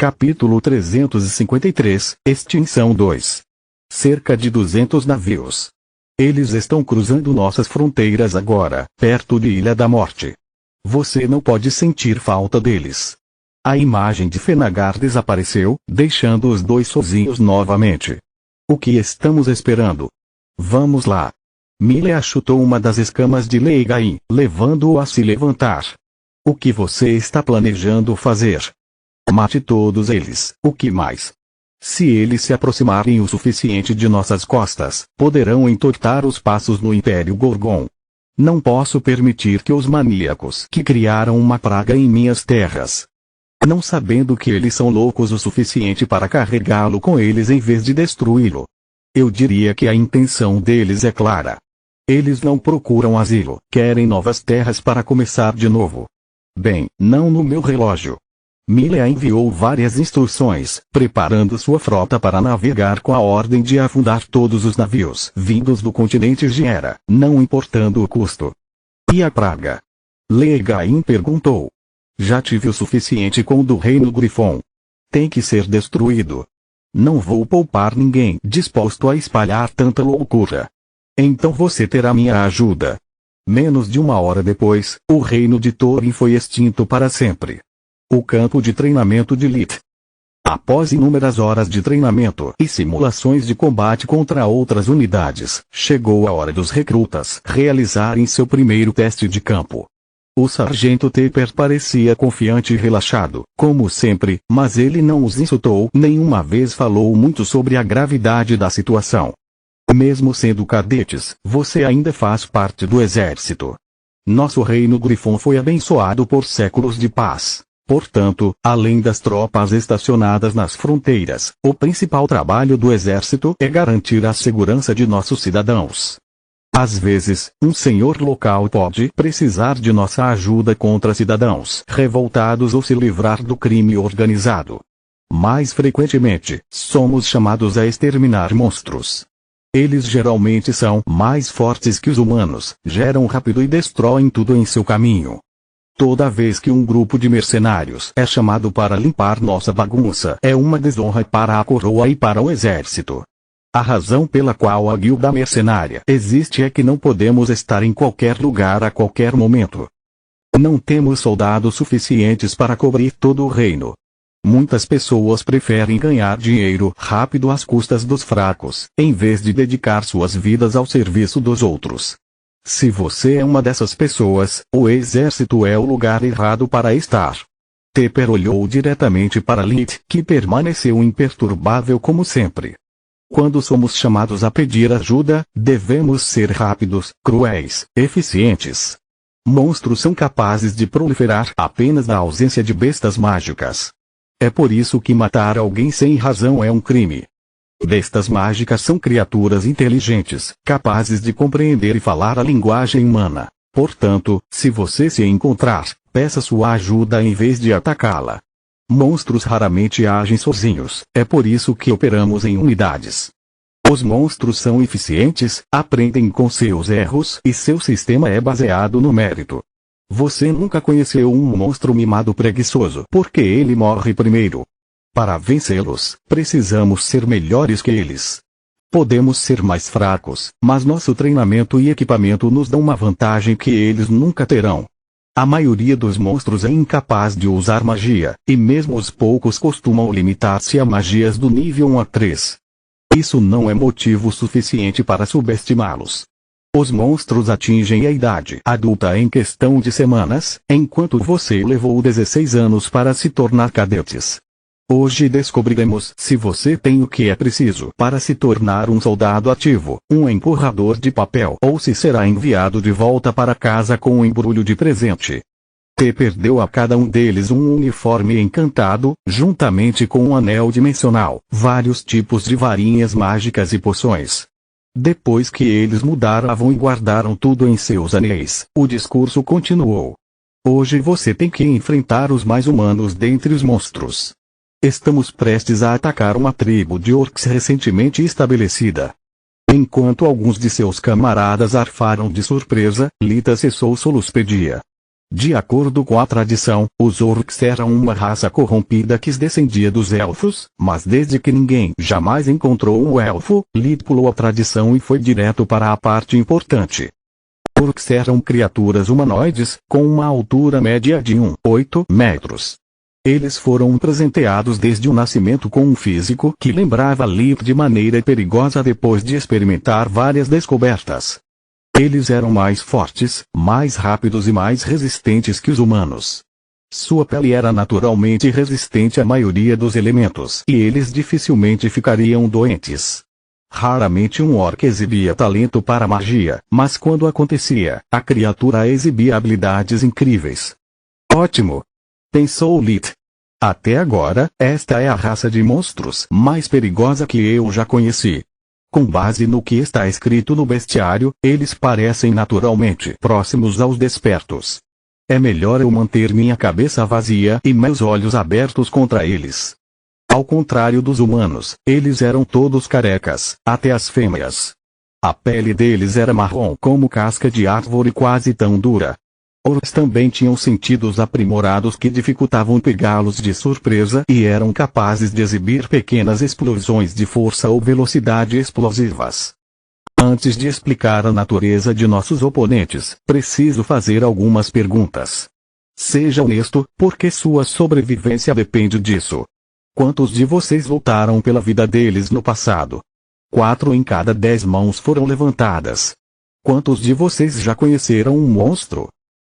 Capítulo 353, Extinção 2. Cerca de 200 navios. Eles estão cruzando nossas fronteiras agora, perto de Ilha da Morte. Você não pode sentir falta deles. A imagem de Fenagar desapareceu, deixando os dois sozinhos novamente. O que estamos esperando? Vamos lá. Milea chutou uma das escamas de Leigain, levando-o a se levantar. O que você está planejando fazer? Mate todos eles. O que mais? Se eles se aproximarem o suficiente de nossas costas, poderão entortar os passos no Império Gorgon. Não posso permitir que os maníacos que criaram uma praga em minhas terras, não sabendo que eles são loucos o suficiente para carregá-lo com eles em vez de destruí-lo. Eu diria que a intenção deles é clara. Eles não procuram asilo, querem novas terras para começar de novo. Bem, não no meu relógio. Milea enviou várias instruções, preparando sua frota para navegar com a ordem de afundar todos os navios vindos do continente Gera, não importando o custo. E a praga? Leigain perguntou. Já tive o suficiente com o do Reino Grifon. Tem que ser destruído. Não vou poupar ninguém disposto a espalhar tanta loucura. Então você terá minha ajuda. Menos de uma hora depois, o reino de Thorin foi extinto para sempre. O campo de treinamento de Lith. Após inúmeras horas de treinamento e simulações de combate contra outras unidades, chegou a hora dos recrutas realizarem seu primeiro teste de campo. O sargento Tepper parecia confiante e relaxado, como sempre, mas ele não os insultou, nenhuma vez falou muito sobre a gravidade da situação. Mesmo sendo cadetes, você ainda faz parte do exército. Nosso reino Grifon foi abençoado por séculos de paz. Portanto, além das tropas estacionadas nas fronteiras, o principal trabalho do exército é garantir a segurança de nossos cidadãos. Às vezes, um senhor local pode precisar de nossa ajuda contra cidadãos revoltados ou se livrar do crime organizado. Mais frequentemente, somos chamados a exterminar monstros. Eles geralmente são mais fortes que os humanos, geram rápido e destroem tudo em seu caminho. Toda vez que um grupo de mercenários é chamado para limpar nossa bagunça, é uma desonra para a coroa e para o exército. A razão pela qual a guilda mercenária existe é que não podemos estar em qualquer lugar a qualquer momento. Não temos soldados suficientes para cobrir todo o reino. Muitas pessoas preferem ganhar dinheiro rápido às custas dos fracos, em vez de dedicar suas vidas ao serviço dos outros. Se você é uma dessas pessoas, o exército é o lugar errado para estar. Tepper olhou diretamente para Lith, que permaneceu imperturbável como sempre. Quando somos chamados a pedir ajuda, devemos ser rápidos, cruéis, eficientes. Monstros são capazes de proliferar apenas na ausência de bestas mágicas. É por isso que matar alguém sem razão é um crime. Bestas mágicas são criaturas inteligentes, capazes de compreender e falar a linguagem humana. Portanto, se você se encontrar, peça sua ajuda em vez de atacá-la. Monstros raramente agem sozinhos, é por isso que operamos em unidades. Os monstros são eficientes, aprendem com seus erros e seu sistema é baseado no mérito. Você nunca conheceu um monstro mimado preguiçoso porque ele morre primeiro. Para vencê-los, precisamos ser melhores que eles. Podemos ser mais fracos, mas nosso treinamento e equipamento nos dão uma vantagem que eles nunca terão. A maioria dos monstros é incapaz de usar magia, e mesmo os poucos costumam limitar-se a magias do nível 1 a 3. Isso não é motivo suficiente para subestimá-los. Os monstros atingem a idade adulta em questão de semanas, enquanto você levou 16 anos para se tornar cadetes. Hoje descobriremos se você tem o que é preciso para se tornar um soldado ativo, um empurrador de papel ou se será enviado de volta para casa com um embrulho de presente. Tepper deu a cada um deles um uniforme encantado, juntamente com um anel dimensional, vários tipos de varinhas mágicas e poções. Depois que eles mudaram e guardaram tudo em seus anéis, o discurso continuou. Hoje você tem que enfrentar os mais humanos dentre os monstros. Estamos prestes a atacar uma tribo de orcs recentemente estabelecida. Enquanto alguns de seus camaradas arfaram de surpresa, Lita cessou soluspedia. De acordo com a tradição, os Orcs eram uma raça corrompida que descendia dos elfos, mas desde que ninguém jamais encontrou um elfo, Lith pulou a tradição e foi direto para a parte importante. Orcs eram criaturas humanoides, com uma altura média de 1,8 metros. Eles foram presenteados desde o nascimento com um físico que lembrava Lith de maneira perigosa depois de experimentar várias descobertas. Eles eram mais fortes, mais rápidos e mais resistentes que os humanos. Sua pele era naturalmente resistente à maioria dos elementos e eles dificilmente ficariam doentes. Raramente um orc exibia talento para magia, mas quando acontecia, a criatura exibia habilidades incríveis. Ótimo! Pensou Lith. Até agora, esta é a raça de monstros mais perigosa que eu já conheci. Com base no que está escrito no bestiário, eles parecem naturalmente próximos aos despertos. É melhor eu manter minha cabeça vazia e meus olhos abertos contra eles. Ao contrário dos humanos, eles eram todos carecas, até as fêmeas. A pele deles era marrom como casca de árvore quase tão dura. Orcs também tinham sentidos aprimorados que dificultavam pegá-los de surpresa e eram capazes de exibir pequenas explosões de força ou velocidade explosivas. Antes de explicar a natureza de nossos oponentes, preciso fazer algumas perguntas. Seja honesto, porque sua sobrevivência depende disso. Quantos de vocês lutaram pela vida deles no passado? 4 em cada 10 mãos foram levantadas. Quantos de vocês já conheceram um monstro?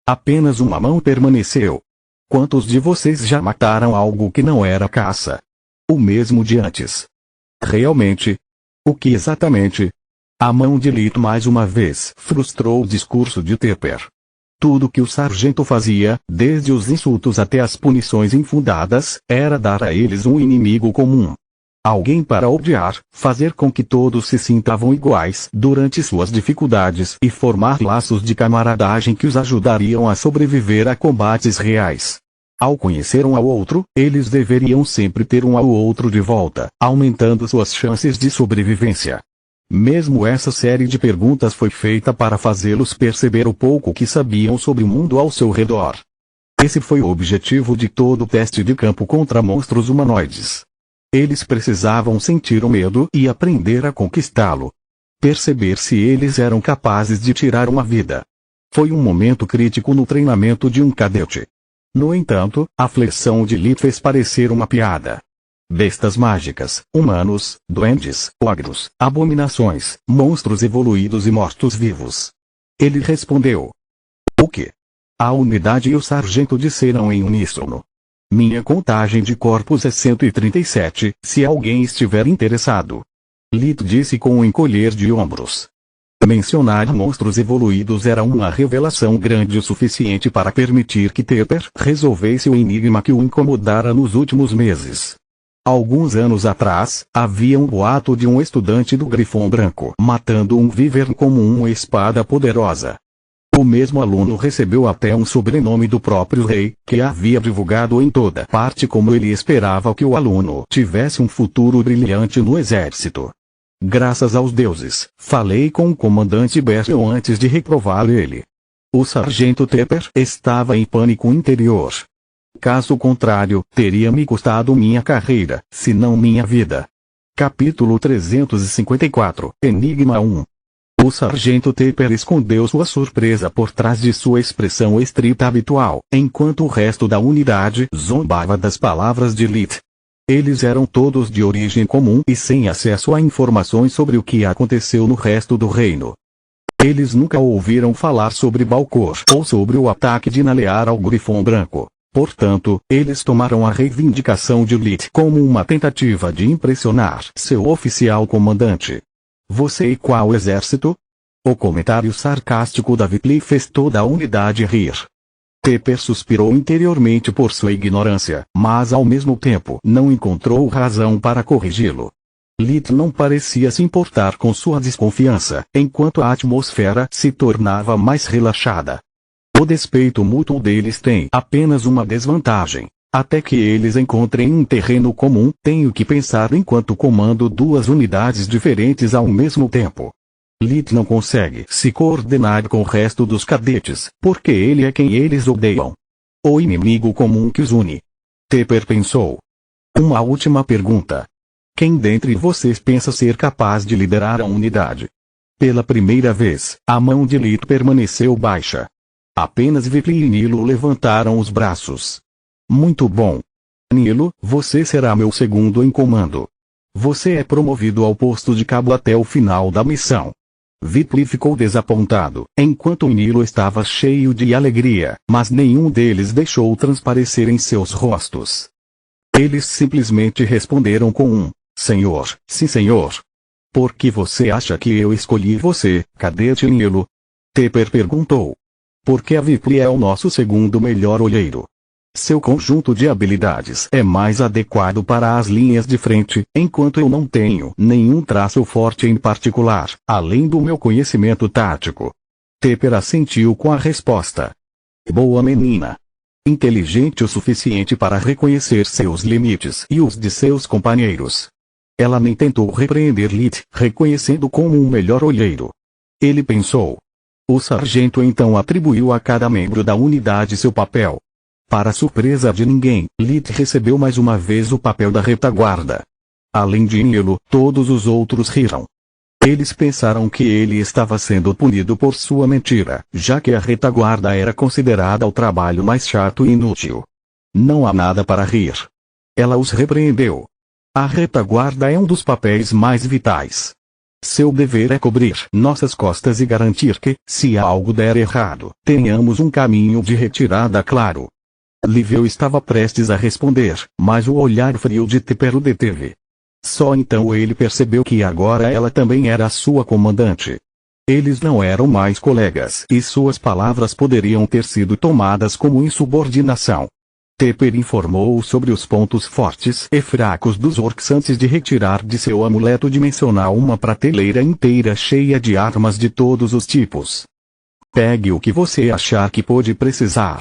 Apenas uma mão permaneceu. Quantos de vocês já mataram algo que não era caça? O mesmo de antes. Realmente? O que exatamente? A mão de Lith mais uma vez frustrou o discurso de Tepper. Tudo que o sargento fazia, desde os insultos até as punições infundadas, era dar a eles um inimigo comum. Alguém para odiar, fazer com que todos se sintavam iguais durante suas dificuldades e formar laços de camaradagem que os ajudariam a sobreviver a combates reais. Ao conhecer um ao outro, eles deveriam sempre ter um ao outro de volta, aumentando suas chances de sobrevivência. Mesmo essa série de perguntas foi feita para fazê-los perceber o pouco que sabiam sobre o mundo ao seu redor. Esse foi o objetivo de todo o teste de campo contra monstros humanoides. Eles precisavam sentir o medo e aprender a conquistá-lo. Perceber se eles eram capazes de tirar uma vida. Foi um momento crítico no treinamento de um cadete. No entanto, a flexão de Lith fez parecer uma piada. Bestas mágicas, humanos, duendes, ogros, abominações, monstros evoluídos e mortos-vivos. Ele respondeu. O quê? A unidade e o sargento disseram em uníssono. Minha contagem de corpos é 137, se alguém estiver interessado. Lith disse com um encolher de ombros. Mencionar monstros evoluídos era uma revelação grande o suficiente para permitir que Tepper resolvesse o enigma que o incomodara nos últimos meses. Alguns anos atrás, havia um boato de um estudante do Grifão Branco matando um Wyvern com uma espada poderosa. O mesmo aluno recebeu até um sobrenome do próprio rei, que havia divulgado em toda parte como ele esperava que o aluno tivesse um futuro brilhante no exército. Graças aos deuses, falei com o comandante Bastion antes de reprovar ele. O sargento Tepper estava em pânico interior. Caso contrário, teria me custado minha carreira, se não minha vida. Capítulo 354, Enigma 1. O sargento Tepper escondeu sua surpresa por trás de sua expressão estrita habitual, enquanto o resto da unidade zombava das palavras de Lith. Eles eram todos de origem comum e sem acesso a informações sobre o que aconteceu no resto do reino. Eles nunca ouviram falar sobre Balcor ou sobre o ataque de Nalear ao Grifão Branco. Portanto, eles tomaram a reivindicação de Lith como uma tentativa de impressionar seu oficial comandante. Você e qual exército? O comentário sarcástico da Whitley fez toda a unidade rir. Tepper suspirou interiormente por sua ignorância, mas ao mesmo tempo não encontrou razão para corrigi-lo. Lith não parecia se importar com sua desconfiança, enquanto a atmosfera se tornava mais relaxada. O despeito mútuo deles tem apenas uma desvantagem. Até que eles encontrem um terreno comum, tenho que pensar enquanto comando duas unidades diferentes ao mesmo tempo. Lit não consegue se coordenar com o resto dos cadetes, porque ele é quem eles odeiam. O inimigo comum que os une. Tepper pensou. Uma última pergunta. Quem dentre vocês pensa ser capaz de liderar a unidade? Pela primeira vez, a mão de Lit permaneceu baixa. Apenas Vipli e Nilo levantaram os braços. Muito bom. Nilo, você será meu segundo em comando. Você é promovido ao posto de cabo até o final da missão. Vipli ficou desapontado, enquanto Nilo estava cheio de alegria, mas nenhum deles deixou transparecer em seus rostos. Eles simplesmente responderam com um, Senhor, sim senhor. Por que você acha que eu escolhi você, cadete Nilo? Tepper perguntou. Porque a Vipli é o nosso segundo melhor olheiro. Seu conjunto de habilidades é mais adequado para as linhas de frente, enquanto eu não tenho nenhum traço forte em particular, além do meu conhecimento tático. Tepper assentiu com a resposta. Boa menina. Inteligente o suficiente para reconhecer seus limites e os de seus companheiros. Ela nem tentou repreender Lit, reconhecendo como um melhor olheiro. Ele pensou. O sargento então atribuiu a cada membro da unidade seu papel. Para surpresa de ninguém, Lit recebeu mais uma vez o papel da retaguarda. Além de Nilo, todos os outros riram. Eles pensaram que ele estava sendo punido por sua mentira, já que a retaguarda era considerada o trabalho mais chato e inútil. Não há nada para rir. Ela os repreendeu. A retaguarda é um dos papéis mais vitais. Seu dever é cobrir nossas costas e garantir que, se algo der errado, tenhamos um caminho de retirada claro. Liveu estava prestes a responder, mas o olhar frio de Tepper o deteve. Só então ele percebeu que agora ela também era sua comandante. Eles não eram mais colegas e suas palavras poderiam ter sido tomadas como insubordinação. Tepper informou sobre os pontos fortes e fracos dos orcs antes de retirar de seu amuleto dimensional uma prateleira inteira cheia de armas de todos os tipos. Pegue o que você achar que pode precisar.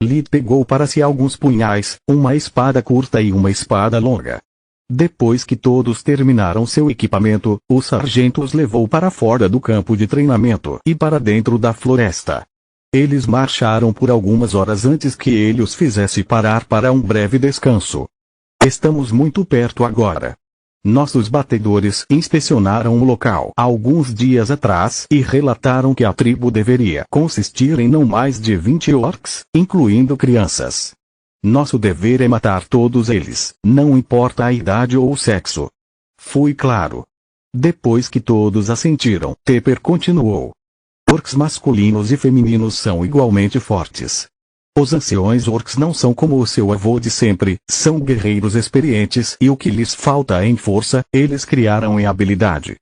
Lit pegou para si alguns punhais, uma espada curta e uma espada longa. Depois que todos terminaram seu equipamento, o sargento os levou para fora do campo de treinamento e para dentro da floresta. Eles marcharam por algumas horas antes que ele os fizesse parar para um breve descanso. Estamos muito perto agora. Nossos batedores inspecionaram o local alguns dias atrás e relataram que a tribo deveria consistir em não mais de 20 orcs, incluindo crianças. Nosso dever é matar todos eles, não importa a idade ou o sexo. Fui claro. Depois que todos assentiram, Tepper continuou. Orcs masculinos e femininos são igualmente fortes. Os anciões orcs não são como o seu avô de sempre, são guerreiros experientes e o que lhes falta em força, eles criaram em habilidade.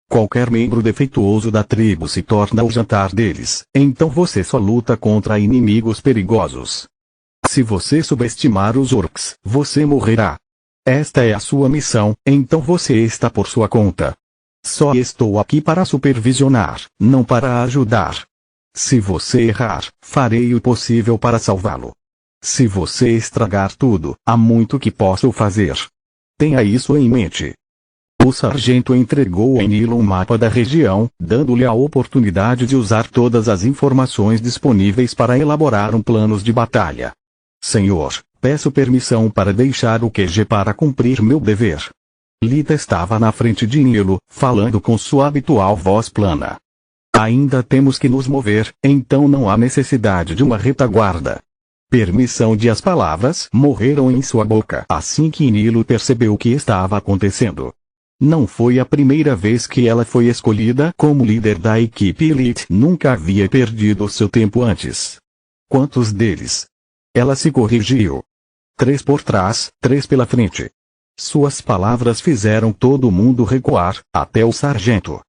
Qualquer membro defeituoso da tribo se torna o jantar deles, então você só luta contra inimigos perigosos. Se você subestimar os orcs, você morrerá. Esta é a sua missão, então você está por sua conta. Só estou aqui para supervisionar, não para ajudar. Se você errar, farei o possível para salvá-lo. Se você estragar tudo, há muito que posso fazer. Tenha isso em mente. O sargento entregou a Nilo um mapa da região, dando-lhe a oportunidade de usar todas as informações disponíveis para elaborar um plano de batalha. Senhor, peço permissão para deixar o QG para cumprir meu dever. Lita estava na frente de Nilo, falando com sua habitual voz plana. Ainda temos que nos mover, então não há necessidade de uma retaguarda. Permissão de as palavras morreram em sua boca assim que Nilo percebeu o que estava acontecendo. Não foi a primeira vez que ela foi escolhida como líder da equipe Elite, nunca havia perdido seu tempo antes. Quantos deles? Ela se corrigiu. 3 por trás, 3 pela frente. Suas palavras fizeram todo mundo recuar, até o sargento.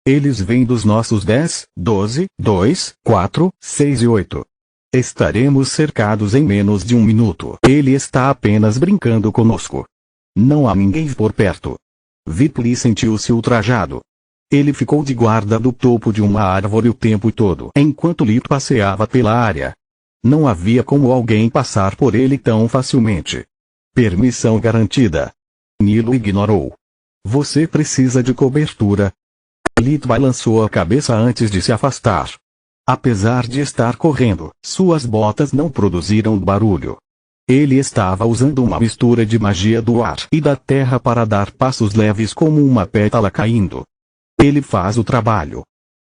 Eles vêm dos nossos 10, 12, 2, 4, 6 e 8. Estaremos cercados em menos de um minuto. Ele está apenas brincando conosco. Não há ninguém por perto. Vipli sentiu-se ultrajado. Ele ficou de guarda do topo de uma árvore o tempo todo enquanto Lit passeava pela área. Não havia como alguém passar por ele tão facilmente. Permissão garantida. Nilo ignorou. Você precisa de cobertura. Lit balançou a cabeça antes de se afastar. Apesar de estar correndo, suas botas não produziram barulho. Ele estava usando uma mistura de magia do ar e da terra para dar passos leves como uma pétala caindo. Ele faz o trabalho.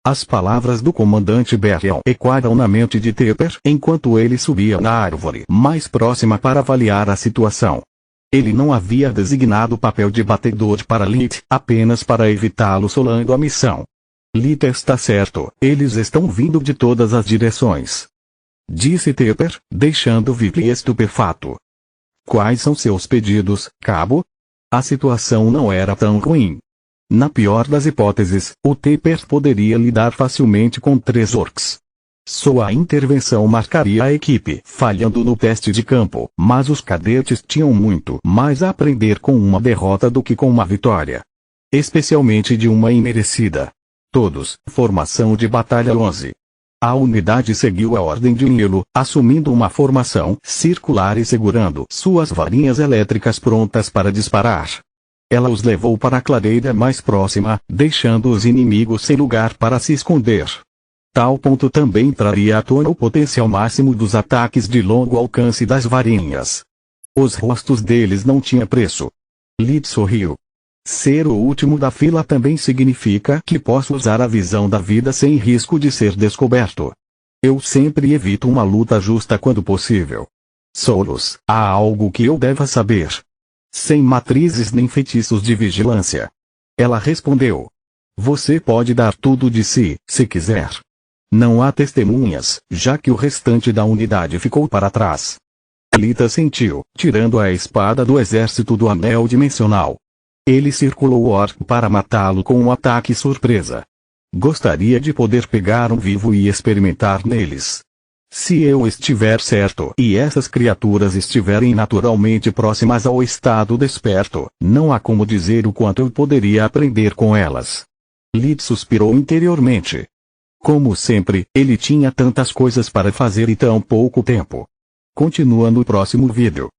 As palavras do comandante Berriel ecoaram na mente de Tepper enquanto ele subia na árvore mais próxima para avaliar a situação. Ele não havia designado o papel de batedor para Lit, apenas para evitá-lo solando a missão. Lit está certo, eles estão vindo de todas as direções. Disse Tepper, deixando Vivi estupefato. Quais são seus pedidos, cabo? A situação não era tão ruim. Na pior das hipóteses, o Tepper poderia lidar facilmente com 3 orcs. Sua intervenção marcaria a equipe falhando no teste de campo, mas os cadetes tinham muito mais a aprender com uma derrota do que com uma vitória. Especialmente de uma imerecida. Todos, formação de batalha 11. A unidade seguiu a ordem de Nilo, assumindo uma formação circular e segurando suas varinhas elétricas prontas para disparar. Ela os levou para a clareira mais próxima, deixando os inimigos sem lugar para se esconder. Tal ponto também traria à tona o potencial máximo dos ataques de longo alcance das varinhas. Os rostos deles não tinham preço. Lit sorriu. Ser o último da fila também significa que posso usar a visão da vida sem risco de ser descoberto. Eu sempre evito uma luta justa quando possível. Solos, há algo que eu deva saber. Sem matrizes nem feitiços de vigilância. Ela respondeu. Você pode dar tudo de si, se quiser. Não há testemunhas, já que o restante da unidade ficou para trás. Lita sentiu, tirando a espada do exército do anel dimensional. Ele circulou o orc para matá-lo com um ataque surpresa. Gostaria de poder pegar um vivo e experimentar neles. Se eu estiver certo e essas criaturas estiverem naturalmente próximas ao estado desperto, não há como dizer o quanto eu poderia aprender com elas. Lit suspirou interiormente. Como sempre, ele tinha tantas coisas para fazer e tão pouco tempo. Continua no próximo vídeo.